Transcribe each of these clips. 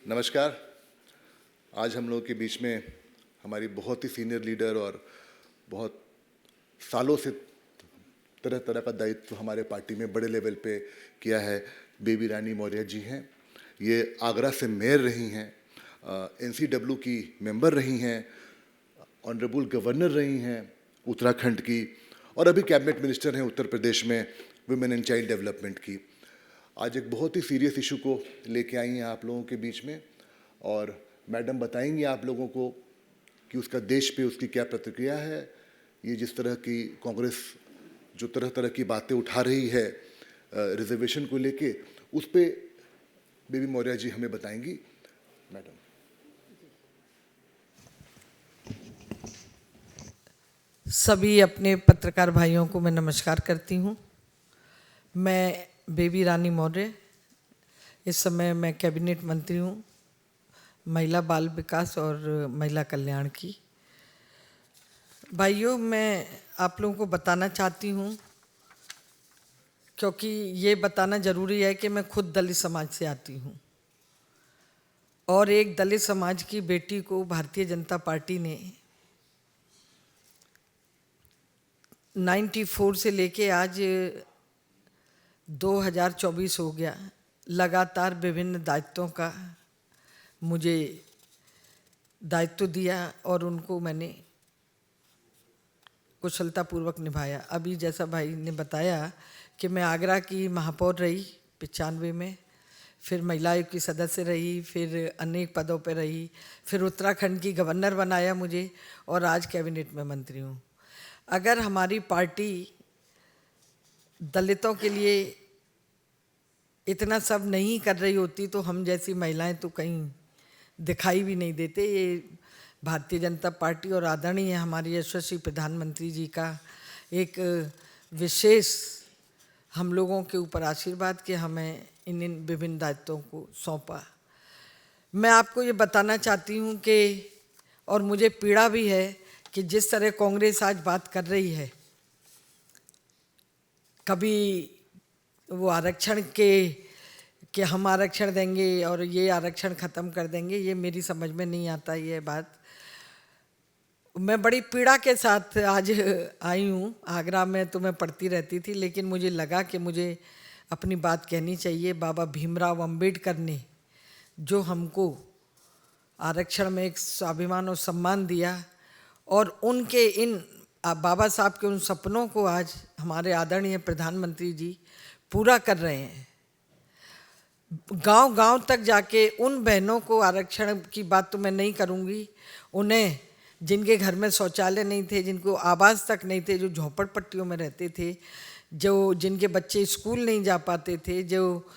नमस्कार। आज हम लोगों के बीच में हमारी बहुत ही सीनियर लीडर और बहुत सालों से तरह तरह का दायित्व हमारे पार्टी में बड़े लेवल पे किया है बेबी रानी मौर्य जी हैं। ये आगरा से मेयर रही हैं, NCW की मेंबर रही हैं, ऑनरेबल गवर्नर रही हैं उत्तराखंड की, और अभी कैबिनेट मिनिस्टर हैं उत्तर प्रदेश में वुमेन एंड चाइल्ड डेवलपमेंट की। आज एक बहुत ही सीरियस इशू को लेके आई हैं आप लोगों के बीच में, और मैडम बताएंगी आप लोगों को कि उसका देश पे उसकी क्या प्रतिक्रिया है। ये जिस तरह की कांग्रेस जो तरह तरह की बातें उठा रही है रिजर्वेशन को लेके, उस पे बेबी मौर्य जी हमें बताएंगी। मैडम। सभी अपने पत्रकार भाइयों को मैं नमस्कार करती हूँ। मैं बेबी रानी मौर्य, इस समय मैं कैबिनेट मंत्री हूँ महिला बाल विकास और महिला कल्याण की। भाइयों, मैं आप लोगों को बताना चाहती हूँ, क्योंकि ये बताना ज़रूरी है कि मैं खुद दलित समाज से आती हूँ और एक दलित समाज की बेटी को भारतीय जनता पार्टी ने 94 से लेके आज 2024 हो गया, लगातार विभिन्न दायित्वों का मुझे दायित्व दिया और उनको मैंने कुशलतापूर्वक निभाया। अभी जैसा भाई ने बताया कि मैं आगरा की महापौर रही 95 में, फिर महिला आयोग की सदस्य रही, फिर अनेक पदों पर रही, फिर उत्तराखंड की गवर्नर बनाया मुझे और आज कैबिनेट में मंत्री हूँ। अगर हमारी पार्टी दलितों के लिए इतना सब नहीं कर रही होती तो हम जैसी महिलाएं तो कहीं दिखाई भी नहीं देते। ये भारतीय जनता पार्टी और आदरणीय हमारी यशस्वी प्रधानमंत्री जी का एक विशेष हम लोगों के ऊपर आशीर्वाद कि हमें इन विभिन्न दायित्वों को सौंपा। मैं आपको ये बताना चाहती हूँ कि और मुझे पीड़ा भी है कि जिस तरह कांग्रेस आज बात कर रही है, कभी वो आरक्षण कि हम आरक्षण देंगे और ये आरक्षण ख़त्म कर देंगे, ये मेरी समझ में नहीं आता ये बात। मैं बड़ी पीड़ा के साथ आज आई हूँ आगरा में, तो मैं पढ़ती रहती थी, लेकिन मुझे लगा कि मुझे अपनी बात कहनी चाहिए। बाबा भीमराव अंबेडकर ने जो हमको आरक्षण में एक स्वाभिमान और सम्मान दिया, और उनके इन बाबा साहब के उन सपनों को आज हमारे आदरणीय प्रधानमंत्री जी पूरा कर रहे हैं। गांव-गांव तक जाके उन बहनों को आरक्षण की बात तो मैं नहीं करूंगी, उन्हें जिनके घर में शौचालय नहीं थे, जिनको आवास तक नहीं थे, जो झोपड़पट्टियों में रहते थे, जो जिनके बच्चे स्कूल नहीं जा पाते थे, जो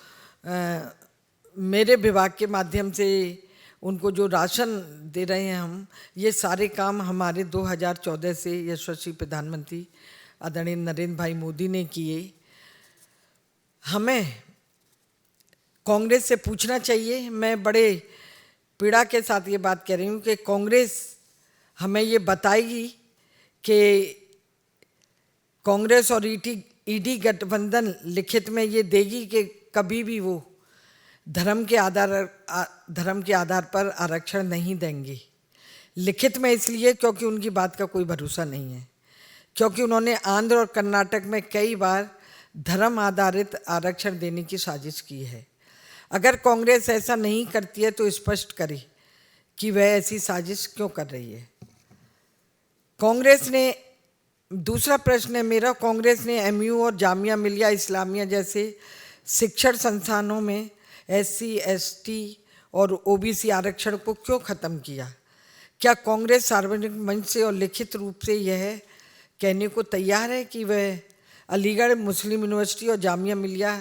मेरे विभाग के माध्यम से उनको जो राशन दे रहे हैं हम, ये सारे काम हमारे 2014 से यशस्वी प्रधानमंत्री आदरणीय नरेंद्र भाई मोदी ने किए। हमें कांग्रेस से पूछना चाहिए, मैं बड़े पीड़ा के साथ ये बात कह रही हूँ कि कांग्रेस हमें ये बताएगी कि कांग्रेस और ईडी गठबंधन लिखित में ये देगी कि कभी भी वो धर्म के आधार पर आरक्षण नहीं देंगे। लिखित में इसलिए क्योंकि उनकी बात का कोई भरोसा नहीं है, क्योंकि उन्होंने आंध्र और कर्नाटक में कई बार धर्म आधारित आरक्षण देने की साजिश की है। अगर कांग्रेस ऐसा नहीं करती है तो स्पष्ट करे कि वह ऐसी साजिश क्यों कर रही है। कांग्रेस ने, दूसरा प्रश्न है मेरा, कांग्रेस ने MU और जामिया मिलिया इस्लामिया जैसे शिक्षण संस्थानों में SC ST और OBC आरक्षण को क्यों ख़त्म किया? क्या कांग्रेस सार्वजनिक मंच से और लिखित रूप से यह कहने को तैयार है कि वह अलीगढ़ मुस्लिम यूनिवर्सिटी और जामिया मिलिया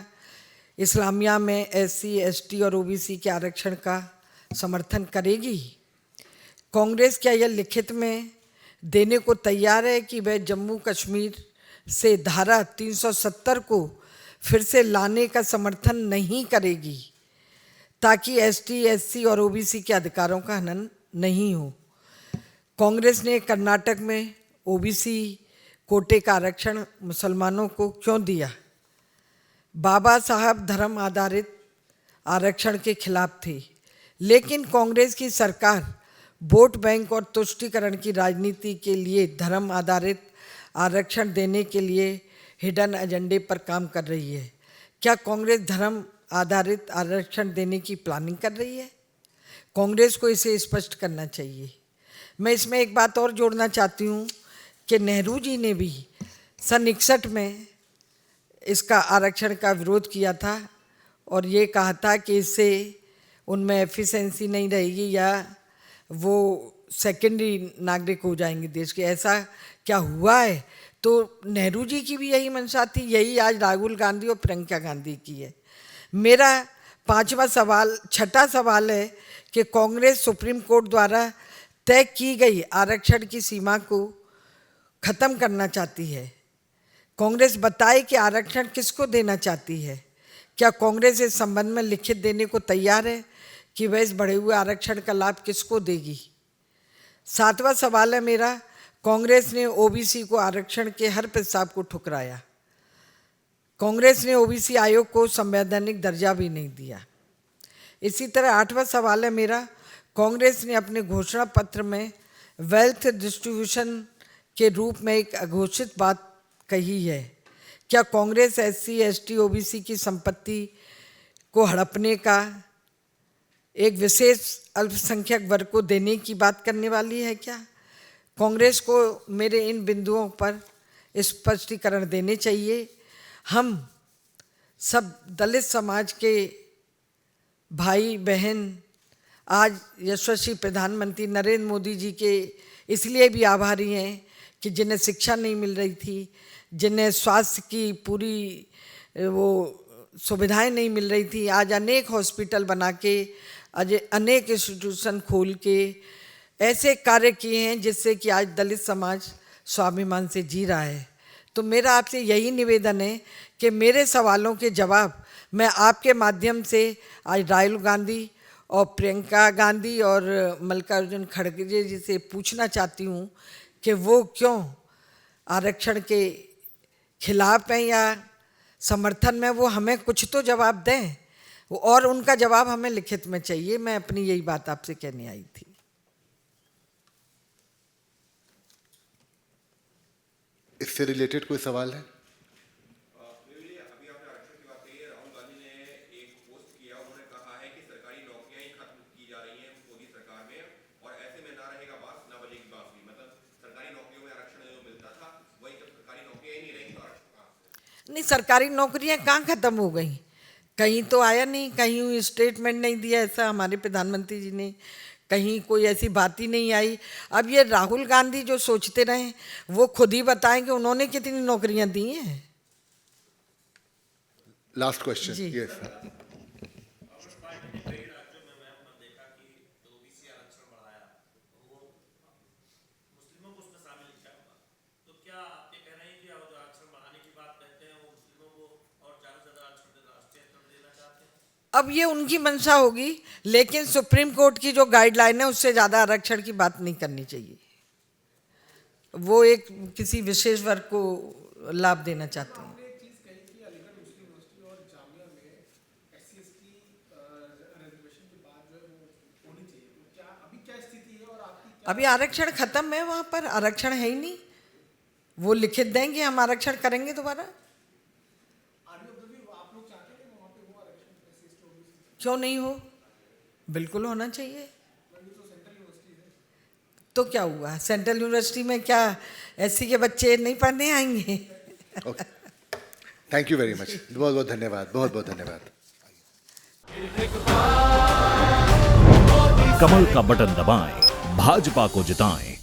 इस्लामिया में SC ST और OBC के आरक्षण का समर्थन करेगी? कांग्रेस क्या यह लिखित में देने को तैयार है कि वह जम्मू कश्मीर से धारा 370 को फिर से लाने का समर्थन नहीं करेगी ताकि ST SC और OBC के अधिकारों का हनन नहीं हो? कांग्रेस ने कर्नाटक में OBC कोटे का आरक्षण मुसलमानों को क्यों दिया? बाबा साहब धर्म आधारित आरक्षण के खिलाफ थे, लेकिन कांग्रेस की सरकार वोट बैंक और तुष्टीकरण की राजनीति के लिए धर्म आधारित आरक्षण देने के लिए हिडन एजेंडे पर काम कर रही है। क्या कांग्रेस धर्म आधारित आरक्षण देने की प्लानिंग कर रही है? कांग्रेस को इसे स्पष्ट करना चाहिए। मैं इसमें एक बात और जोड़ना चाहती हूँ कि नेहरू जी ने भी सन 61 में इसका आरक्षण का विरोध किया था और ये कहा था कि इससे उनमें एफिशिएंसी नहीं रहेगी या वो सेकेंडरी नागरिक हो जाएंगे देश के। ऐसा क्या हुआ है? तो नेहरू जी की भी यही मंशा थी, यही आज राहुल गांधी और प्रियंका गांधी की है। मेरा छठा सवाल है कि कांग्रेस सुप्रीम कोर्ट द्वारा तय की गई आरक्षण की सीमा को ख़त्म करना चाहती है। कांग्रेस बताए कि आरक्षण किसको देना चाहती है। क्या कांग्रेस इस संबंध में लिखित देने को तैयार है कि वह इस बढ़े हुए आरक्षण का लाभ किसको देगी? 7वां सवाल है मेरा, कांग्रेस ने ओबीसी को आरक्षण के हर प्रस्ताव को ठुकराया। कांग्रेस ने ओबीसी आयोग को संवैधानिक दर्जा भी नहीं दिया। इसी तरह 8वां सवाल है मेरा, कांग्रेस ने अपने घोषणा पत्र में वेल्थ डिस्ट्रीब्यूशन के रूप में एक अघोषित बात कही है। क्या कांग्रेस एससी, एसटी, ओबीसी की संपत्ति को हड़पने का एक विशेष अल्पसंख्यक वर्ग को देने की बात करने वाली है? क्या कांग्रेस को मेरे इन बिंदुओं पर स्पष्टीकरण देने चाहिए। हम सब दलित समाज के भाई बहन आज यशस्वी प्रधानमंत्री नरेंद्र मोदी जी के इसलिए भी आभारी हैं कि जिन्हें शिक्षा नहीं मिल रही थी, जिन्हें स्वास्थ्य की पूरी वो सुविधाएं नहीं मिल रही थी, आज अनेक हॉस्पिटल बना के, आज अनेक इंस्टीट्यूशन खोल के ऐसे कार्य किए हैं जिससे कि आज दलित समाज स्वाभिमान से जी रहा है। तो मेरा आपसे यही निवेदन है कि मेरे सवालों के जवाब मैं आपके माध्यम से आज राहुल गांधी और प्रियंका गांधी और मल्लिकार्जुन खड़गे जी से पूछना चाहती हूँ कि वो क्यों आरक्षण के खिलाफ हैं या समर्थन में, वो हमें कुछ तो जवाब दें और उनका जवाब हमें लिखित में चाहिए। मैं अपनी यही बात आपसे कहने आई थी। इससे रिलेटेड कोई सवाल है? अभी आपने आरक्षण की बात कही है। राहुल गांधी ने एक पोस्ट किया, उन्होंने कहा है कि सरकारी नौकरियां ही खत्म की जा रही हैं मोदी सरकार में और ऐसे में ना रहेगा बांस ना बजेगी बांसुरी। मतलब सरकारी नौकरियों में आरक्षण जो मिलता था वही जब सरकारी नौकरियां ही नहीं रहेंगी तो आरक्षण कहाँ से? नहीं, सरकारी नौकरियां कहाँ खत्म हो गई? कहीं तो आया नहीं, कहीं स्टेटमेंट नहीं दिया ऐसा हमारे प्रधानमंत्री जी ने, कहीं कोई ऐसी बात ही नहीं आई। अब ये राहुल गांधी जो सोचते रहे वो खुद ही बताएं कि उन्होंने कितनी नौकरियां दी हैं। Last question. जी। यस। अब ये उनकी मंशा होगी, लेकिन सुप्रीम कोर्ट की जो गाइडलाइन है उससे ज़्यादा आरक्षण की बात नहीं करनी चाहिए। वो एक किसी विशेष वर्ग को लाभ देना चाहते हैं। अभी आरक्षण खत्म है, वहाँ पर आरक्षण है ही नहीं। वो लिखित देंगे, हम आरक्षण करेंगे दोबारा। क्यों नहीं हो? बिल्कुल होना चाहिए। तो क्या हुआ? सेंट्रल यूनिवर्सिटी में क्या एससी के बच्चे नहीं पढ़ने आएंगे? Thank you very much. बहुत बहुत धन्यवाद, बहुत बहुत धन्यवाद। कमल का बटन दबाएं, भाजपा को जिताएं।